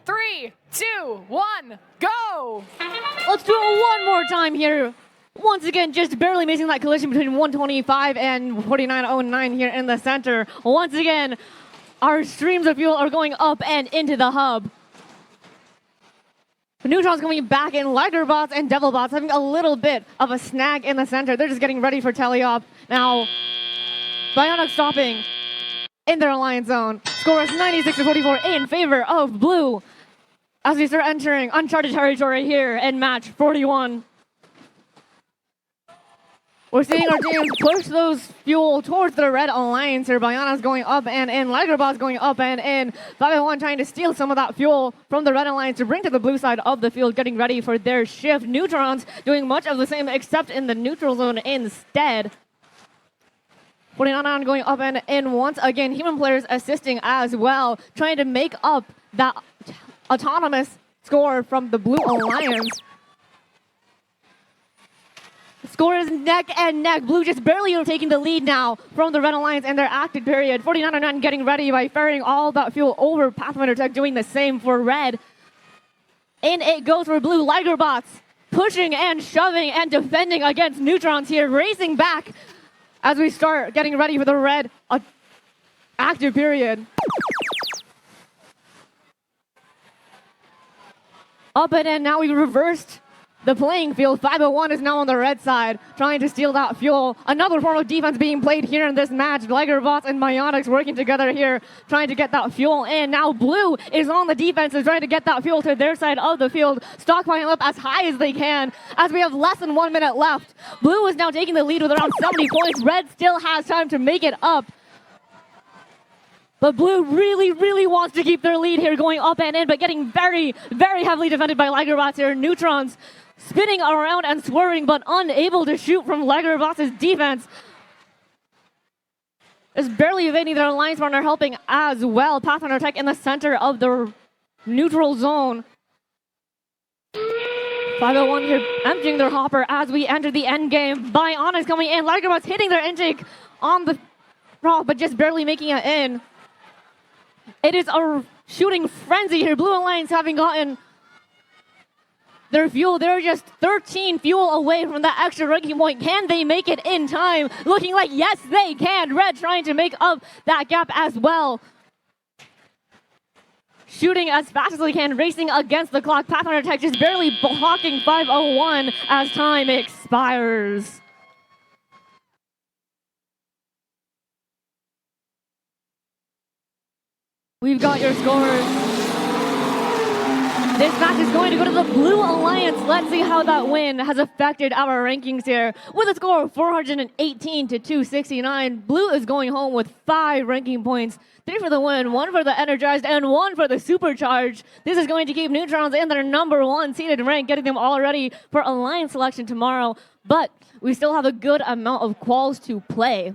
3, 2, 1, go! Let's do it one more time here. Once again, just barely missing that collision between 125 and 4909 here in the center. Once again, our streams of fuel are going up and into the hub. Neutrons coming back in, Ligerbots and Devilbots having a little bit of a snag in the center. They're just getting ready for teleop. Now, Bionic stopping in their alliance zone. Score is 96-44 in favor of Blue as we start entering uncharted territory here in match 41. We're seeing our teams push those fuel towards the red alliance here. Biana's going up and in, Ligerbot's going up and in. 501 trying to steal some of that fuel from the red alliance to bring to the blue side of the field, getting ready for their shift. Neutrons doing much of the same except in the neutral zone instead. 49 going up and in once again. Human players assisting as well, trying to make up that autonomous score from the blue alliance. Score is neck and neck. Blue just barely taking the lead now from the red alliance and their active period. 4909 getting ready by ferrying all that fuel over. Pathfinder Tech doing the same for red. In it goes for blue. Ligerbots pushing and shoving and defending against neutrons here, racing back as we start getting ready for the red active period. Up and in, now we reversed the playing field. 501 is now on the red side, trying to steal that fuel. Another form of defense being played here in this match. Ligerbots and Bionics working together here, trying to get that fuel in. Now Blue is on the defensive, trying to get that fuel to their side of the field, stockpiling up as high as they can, as we have less than 1 minute left. Blue is now taking the lead with around 70 points. Red still has time to make it up. But Blue really wants to keep their lead here, going up and in, but getting very heavily defended by Ligerbots here. Neutrons spinning around and swerving, but unable to shoot from Ligerbots' defense. Is barely evading their alliance partner, helping as well. Pathfinder Tech in the center of the neutral zone. 501 here emptying their hopper as we enter the end game. Bionics coming in. Ligerbots hitting their intake on the rock, but just barely making it in. It is a shooting frenzy here. Blue Alliance having gotten their fuel. They're just 13 fuel away from that extra ranking point. Can they make it in time? Looking like yes, they can. Red trying to make up that gap as well. Shooting as fast as they can, racing against the clock. Pathfinder Tech just barely blocking 501 as time expires. We've got your scores. This match is going to go to the Blue Alliance. Let's see how that win has affected our rankings here. With a score of 418-269, Blue is going home with 5 ranking points. 3 for the win, 1 for the energized, and 1 for the supercharged. This is going to keep Neutrons in their #1 seeded rank, getting them all ready for Alliance selection tomorrow. But we still have a good amount of quals to play.